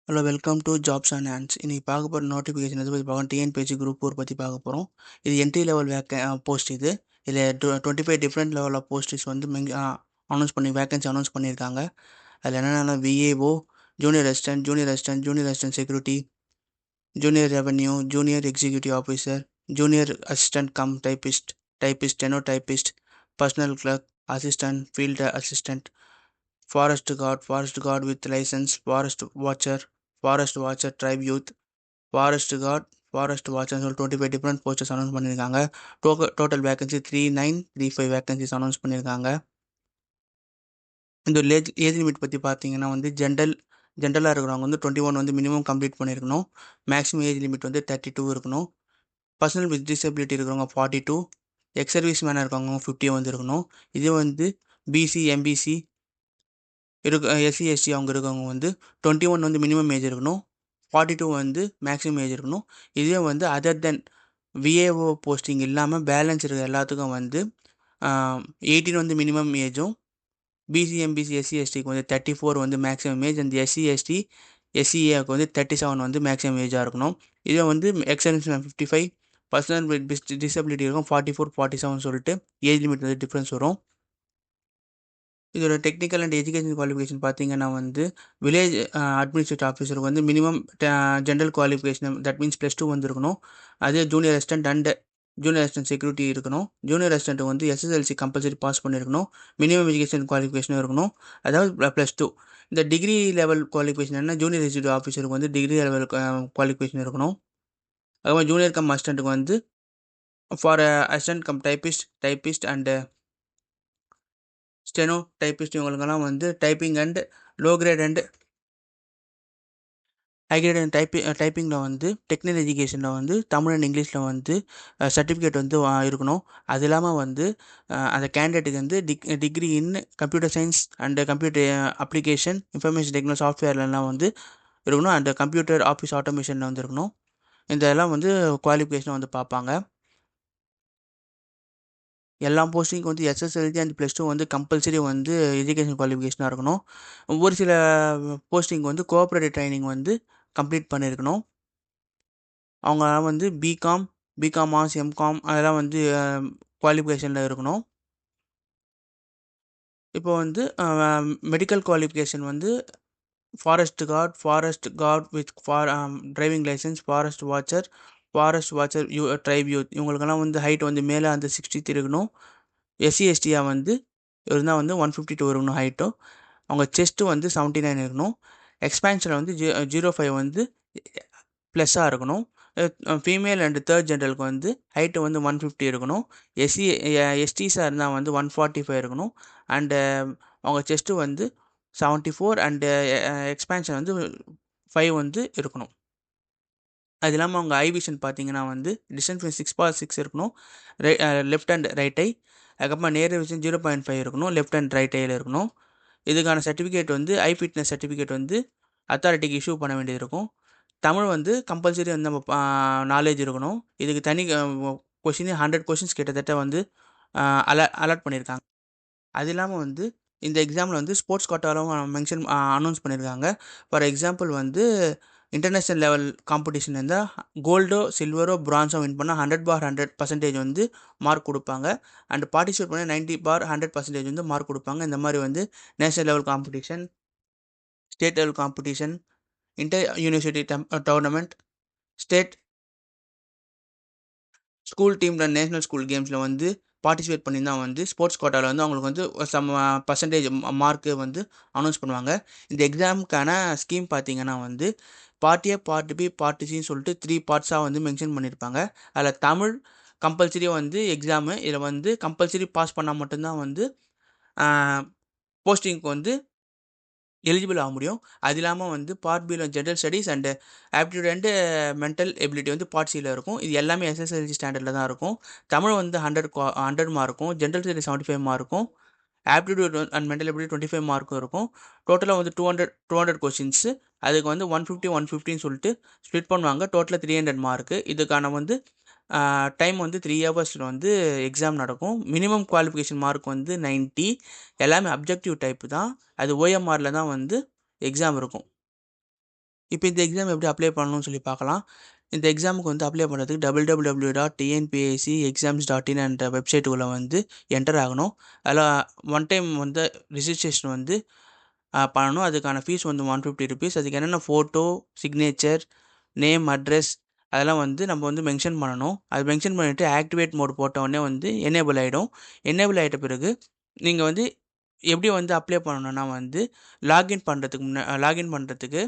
Hello welcome to jobs and hands. இன்னைக்கு பார்க்க போகிற நோட்டிஃபிகேஷன் எது பற்றி பார்க்க டிஎன்பிஎஸ்சி குரூப் 4 பற்றி பார்க்க போகிறோம். இது என்ட்ரி லெவல் போஸ்ட். இதில் 25 டிஃப்ரெண்ட் லெவல் ஆஃப் போஸ்டிஸ் வந்து வேகன்சி அனௌன்ஸ் பண்ணியிருக்காங்க. அதில் என்னென்னா VAO, junior assistant security, junior revenue, junior executive officer, junior assistant cum typist, steno typist, personal clerk, assistant, field assistant, forest guard with licence, forest watcher tribe youth, forest watcher சொல்லி 25 different posters announce பண்ணியிருக்காங்க. Total vacancy 3935 vacancies announce பண்ணியிருக்காங்க. இந்த age limit பற்றி பார்த்தீங்கன்னா வந்து ஜென்ரலாக இருக்கிறவங்க வந்து 21 வந்து மினிமம் கம்ப்ளீட் பண்ணியிருக்கணும். மேக்ஸிமம் ஏஜ் லிமிட் வந்து 32 இருக்கணும். பர்சனல் வித் டிசபிலிட்டி இருக்கிறவங்க 42, எக்ஸ் சர்வீஸ் மேனாக இருக்கவங்க 50 வந்து இருக்கணும். இதே வந்து பிசி, எம்பிசி எஸ்சி, எஸ்டி அவங்க இருக்கவங்க வந்து 21 வந்து மினிமம் ஏஜ் இருக்கணும். 42 வந்து மேக்ஸிமம் ஏஜ் இருக்கணும். இதே வந்து அதர் தென் விஏஓ போஸ்டிங் இல்லாமல் பேலன்ஸ் இருக்கிற எல்லாத்துக்கும் வந்து 18 வந்து மினிமம் ஏஜும், பிசி, எம்பிசி, எஸ்சி, எஸ்டிக்கு வந்து 34 வந்து மேக்ஸிமம் ஏஜ், அந்த எஸ்சி, எஸ்டி, எஸ்சிஏக்கு வந்து 37 வந்து மேக்ஸிமம் ஏஜாக இருக்கணும். இதே வந்து எக்ஸர்வீஸ் 55, பர்சனல் வித் டிசபிலிட்டி இருக்கும் 44, 47 சொல்லிட்டு ஏஜ் லிமிட் வந்து டிஃப்ரென்ஸ் வரும். இதோட டெக்னிக்கல் அண்ட் எஜுகேஷன் குவாலிஃபிகேஷன் பார்த்தீங்கன்னா வந்து வில்லேஜ் அட்மினிஸ்ட்ரேட்டிவ் ஆஃபீஸருக்கு வந்து minimum general qualification, that means +2 வந்து இருக்கணும். அதே ஜூனியர் அசிஸ்டன்ட் செக்யூரிட்டி இருக்கணும். ஜூனியர் அசிஸ்டன்ட் வந்து எஸ்எஸ்எல்சி கம்பல்சரி பாஸ் பண்ணியிருக்கணும். மினிமம் எஜுகேஷன் குவாலிஃபிகேஷனும் இருக்கணும், அதாவது +2. இந்த டிகிரி லெவல் குவாலிஃபிகேஷன் என்ன, ஜூனியர் எக்ஸிக்யூட்டிவ் ஆஃபீஸருக்கு வந்து டிகிரி லெவல் குவாலிஃபிகேஷன் இருக்கணும். அதுமாதிரி ஜூனியர் கம் அசிஸ்டண்ட்டுக்கு வந்து for assistant cum typist and steno typist இவங்களுக்கெல்லாம் வந்து typing and low grade and high grade and டைப்பிங்கில் வந்து டெக்னிக்கல் எஜுகேஷனில் வந்து தமிழ் அண்ட் இங்கிலீஷில் வந்து சர்டிஃபிகேட் வந்து இருக்கணும். அது இல்லாமல் வந்து அந்த கேண்டிடேட்டுக்கு வந்து degree in computer science and computer application, information technology, சாஃப்ட்வேர்லாம் வந்து இருக்கணும். அந்த கம்ப்யூட்டர் ஆஃபீஸ் ஆட்டோமேஷனில் வந்து இருக்கணும். இதெல்லாம் வந்து குவாலிஃபிகேஷனை வந்து பார்ப்பாங்க. எல்லா போஸ்டிங்க்கு வந்து எஸ்எஸ்எல்சி அண்ட் +2 வந்து கம்பல்சரி வந்து எஜுகேஷன் குவாலிஃபிகேஷனாக இருக்கணும். ஒரு சில போஸ்டிங் வந்து கோஆப்ரேட்டிவ் ட்ரைனிங் வந்து கம்ப்ளீட் பண்ணியிருக்கணும். அவங்க வந்து பிகாம் ஆர்ட்ஸ், எம்காம் அதெல்லாம் வந்து குவாலிஃபிகேஷனில் இருக்கணும். இப்போ வந்து மெடிக்கல் குவாலிஃபிகேஷன் வந்து forest guard with driving licence, forest watcher tribe youth இவங்களுக்கெல்லாம் வந்து ஹைட் வந்து மேலே அந்த 63 இருக்கணும். எஸ்சி, எஸ்டியாக வந்து இருந்தால் வந்து 152 இருக்கணும் ஹைட்டும். அவங்க செஸ்ட்டு வந்து 79 இருக்கணும். எக்ஸ்பேன்ஷனில் வந்து 05 வந்து ப்ளஸ்ஸாக இருக்கணும். ஃபீமேல் அண்ட் தேர்ட் ஜென்டருக்கு வந்து ஹைட்டு வந்து 150 இருக்கணும். எஸ்டிஸாக இருந்தால் வந்து 145 இருக்கணும். அண்டு அவங்க செஸ்ட்டு வந்து 74 அண்டு எக்ஸ்பேன்ஷன் வந்து 5 வந்து இருக்கணும். அது இல்லாமல் அவங்க ஐ விஷன் பார்த்தீங்கன்னா வந்து டிஸ்டன்ஸ் 6/6 இருக்கணும். Left and right I. அதுக்கப்புறமா நேர் விஷன் 0.5 இருக்கணும். லெஃப்ட் அண்ட் ரைட் ஐயில் இருக்கணும். இதுக்கான சர்டிஃபிகேட் வந்து ஐ ஃபிட்னஸ் சர்டிஃபிகேட் வந்து அத்தாரிட்டிக்கு இஷ்யூ பண்ண வேண்டியது இருக்கும். தமிழ் வந்து கம்பல்சரி வந்து நம்ம நாலேஜ் இருக்கணும். இதுக்கு தனி கொஷின் 100 கொஷின்ஸ் கிட்டத்தட்ட வந்து அலாட் பண்ணியிருக்காங்க. அது இல்லாமல் வந்து இந்த எக்ஸாமில் வந்து ஸ்போர்ட்ஸ் கோட்டாலும் அனௌன்ஸ் பண்ணியிருக்காங்க. ஃபார் எக்ஸாம்பிள் வந்து இன்டர்நேஷ்னல் லெவல் காம்படிஷன் இருந்தால் கோல்டோ, சில்வரோ, பிரான்ஸோ வின் பண்ணால் 100/100% வந்து மார்க் கொடுப்பாங்க. அண்ட் பார்ட்டிசிபேட் பண்ணால் 90/100% வந்து மார்க் கொடுப்பாங்க. இந்த மாதிரி வந்து national level competition, state level competition, inter university tournament, state school டீமில் நேஷ்னல் ஸ்கூல் கேம்ஸில் வந்து பார்ட்டிசிபேட் பண்ணி தான் வந்து ஸ்போர்ட்ஸ் கோட்டாவில் வந்து அவங்களுக்கு வந்து சம் பர்சன்டேஜ் மார்க்கு வந்து அனௌன்ஸ் பண்ணுவாங்க. இந்த எக்ஸாமுக்கான ஸ்கீம் பார்த்தீங்கன்னா வந்து part A, part B, part சின்னு சொல்லிட்டு 3 பார்ட்ஸாக வந்து மென்ஷன் பண்ணியிருப்பாங்க. அதில் தமிழ் கம்பல்சரியாக வந்து எக்ஸாமு. இதில் வந்து கம்பல்சரி பாஸ் பண்ணால் மட்டும்தான் வந்து போஸ்டிங்க்கு வந்து எலிஜிபிள் ஆக முடியும். அது இல்லாமல் வந்து பார்ட் பியில் general studies and aptitude and mental ability வந்து பார்ட் சியில் இருக்கும். இது எல்லாமே எஸ்எஸ்எல்சி ஸ்டாண்டர்டில் தான் இருக்கும். தமிழ் வந்து 100 மார்க்கும், ஜென்ரல் ஸ்டடீஸ் 75 மார்க்கும், ஆப்டிடியூட் அண்ட் மென்டல் எபிலிட்டி 25 மார்க்கும் இருக்கும். டோட்டலாக வந்து 200 கொஷின்ஸு. அதுக்கு வந்து 150 சொல்லிட்டு ஸ்ப்ளிட் பண்ணுவாங்க. டோட்டலாக 300 மார்க்கு. இதுக்கான வந்து டைம் வந்து 3 ஹவர்ஸில் வந்து எக்ஸாம் நடக்கும். மினிமம் குவாலிஃபிகேஷன் மார்க் வந்து 90. எல்லாமே அப்ஜெக்டிவ் டைப்பு தான். அது ஓஎம்ஆரில் தான் வந்து எக்ஸாம் இருக்கும். இப்போ இந்த எக்ஸாம் எப்படி அப்ளை பண்ணணும்னு சொல்லி பார்க்கலாம். இந்த எக்ஸாமுக்கு வந்து அப்ளை பண்ணுறதுக்கு www.tnpscexams.in என்ற வெப்சைட்டுக்குள்ளே வந்து என்டர் ஆகணும். அதில் ஒன் டைம் வந்து ரிஜிஸ்ட்ரேஷன் வந்து பண்ணணும். அதுக்கான ஃபீஸ் வந்து ₹150. அதுக்கு என்னென்ன ஃபோட்டோ, சிக்னேச்சர், நேம், அட்ரஸ் அதெல்லாம் வந்து நம்ம வந்து மென்ஷன் பண்ணணும். அது மென்ஷன் பண்ணிவிட்டு ஆக்டிவேட் மோட் போட்ட உடனே வந்து எனேபிள் ஆகிடும். எனேபிள் ஆகிட்ட பிறகு நீங்கள் வந்து எப்படி வந்து அப்ளை பண்ணணும்னா வந்து லாகின் பண்ணுறதுக்கு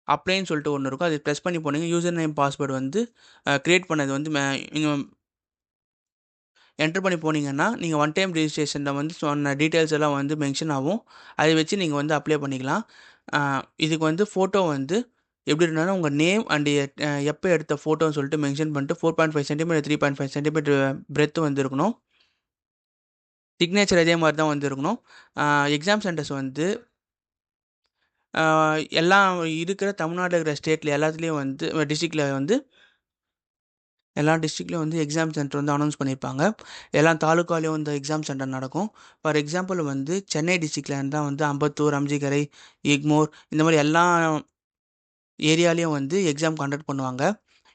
அப்ளைன்னு சொல்லிட்டு ஒன்று இருக்கும். அது ப்ரெஸ் பண்ணி போனீங்க. யூசர் நேம் பாஸ்வேர்டு வந்து க்ரியேட் பண்ணது வந்து நீங்கள் என்டர் பண்ணி போனீங்கன்னா, நீங்கள் ஒன் டைம் ரிஜிஸ்ட்ரேஷனில் வந்து சொன்ன டீட்டெயில்ஸ் எல்லாம் வந்து மென்ஷன் ஆகும். அதை வச்சு நீங்கள் வந்து அப்ளை பண்ணிக்கலாம். இதுக்கு வந்து ஃபோட்டோ வந்து எப்படி இருந்தாலும் உங்கள் நேம் அண்டு எப்போ எடுத்த ஃபோட்டோன்னு சொல்லிட்டு மென்ஷன் பண்ணிட்டு 4.5 சென்டிமீட்டர் 3.5 சென்டிமீட்டர் பிரெத் வந்து இருக்கணும். சிக்னேச்சர் அதே மாதிரி தான் வந்து இருக்கணும். எக்ஸாம் சென்டர்ஸ் வந்து எல்லாம் இருக்கிற தமிழ்நாட்டில் இருக்கிற ஸ்டேட்டில் எல்லாத்துலேயும் வந்து டிஸ்ட்ரிக்டில் வந்து எல்லா டிஸ்ட்ரிக்ட்லேயும் வந்து எக்ஸாம் சென்டர் வந்து அனௌன்ஸ் பண்ணியிருப்பாங்க. எல்லா தாலுக்காலேயும் வந்து எக்ஸாம் சென்டர் நடக்கும். ஃபார் எக்ஸாம்பிள் வந்து சென்னை டிஸ்ட்ரிக்டில் இருந்தால் வந்து அம்பத்தூர், அம்ஜிகரை, எக்மோர் இந்த மாதிரி எல்லா ஏரியாலேயும் வந்து எக்ஸாம் கண்டக்ட் பண்ணுவாங்க.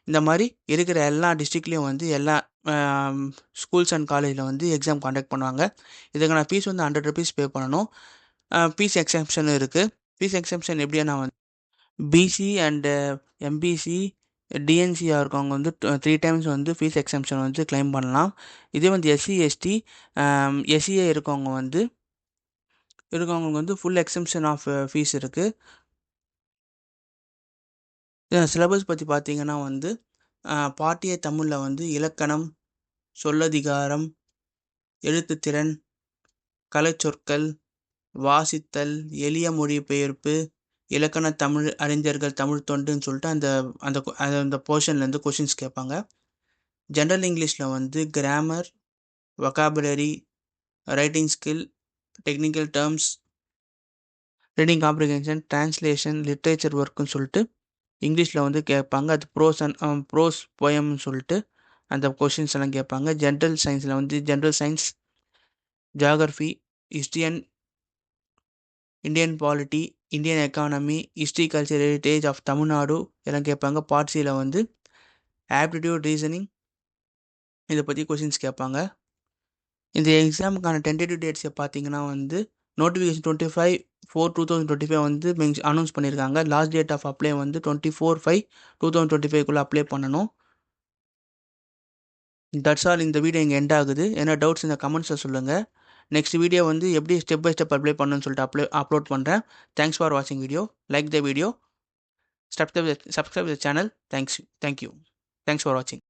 இந்த மாதிரி இருக்கிற எல்லா டிஸ்ட்ரிக்ட்லேயும் வந்து எல்லா ஸ்கூல்ஸ் அண்ட் காலேஜில் வந்து எக்ஸாம் கண்டக்ட் பண்ணுவாங்க. இதுக்கான ஃபீஸ் வந்து ₹100 பே பண்ணணும். ஃபீஸ் எக்ஸம்ஷனும் இருக்குது. ஃபீஸ் எக்ஸம்ஷன் எப்படின்னா வந்து பிசி அண்டு எம்பிசி, டிஎன்சியாக இருக்கவங்க வந்து 3 டைம்ஸ் வந்து ஃபீஸ் எக்ஸம்ஷன் வந்து கிளைம் பண்ணலாம். இதே வந்து எஸ்சி, எஸ்டி, எஸ்சிஏ இருக்கவங்களுக்கு வந்து ஃபுல் எக்ஸம்ஷன் ஆஃப் ஃபீஸ் இருக்குது. சிலபஸ் பற்றி பார்த்தீங்கன்னா வந்து பாட்டிய தமிழில் வந்து இலக்கணம், சொல்லதிகாரம், எழுத்துத்திறன், கலைச்சொற்கள், வாசித்தல், எளிய மொழிபெயர்ப்பு, இலக்கண தமிழ் அறிஞர்கள், தமிழ் தொண்டுன்னு சொல்லிட்டு அந்த அந்த அந்த போர்ஷன்லேருந்து கொஷின்ஸ் கேட்பாங்க. ஜென்ரல் இங்கிலீஷில் வந்து grammar, vocabulary, writing skill, technical terms, reading comprehension, translation, literature ஒர்க்குன்னு சொல்லிட்டு இங்கிலீஷில் வந்து கேட்பாங்க. அது ப்ரோஸ் போயம்னு சொல்லிட்டு அந்த கொஷின்ஸ் எல்லாம் கேட்பாங்க. ஜென்ரல் சயின்ஸில் வந்து general science, geography, history and Indian polity, Indian economy, history, culture, heritage of Tamil Nadu எல்லாம் கேட்பாங்க. பார்ட் சியில் வந்து ஆப்டிடியூட், ரீசனிங் இதை பற்றி கொஷின்ஸ் கேட்பாங்க. இந்த எக்ஸாமுக்கான டென்டேட்டிவ் டேட்ஸை பார்த்தீங்கன்னா வந்து நோட்டிஃபிகேஷன் 25/4/2025 வந்து அனௌன்ஸ் பண்ணியிருக்காங்க. லாஸ்ட் டேட் ஆஃப் அப்ளை வந்து 24/5/2025 அப்ளை பண்ணணும். That's all. இந்த வீடியோ இங்கே எண்ட் ஆகுது. என்ன டவுட்ஸ் இந்த கமெண்ட்ஸில் சொல்லுங்கள். நெக்ஸ்ட் வீடியோ வந்து எப்படி ஸ்டெப் பை ஸ்டெப் அப்ளை பண்ணணும்னு சொல்லிட்டு அப்லோட் பண்ணுறேன். தேங்க்ஸ் ஃபார் வாட்சிங் video. Like the video. Subscribe the channel. Thank you. Thanks for watching.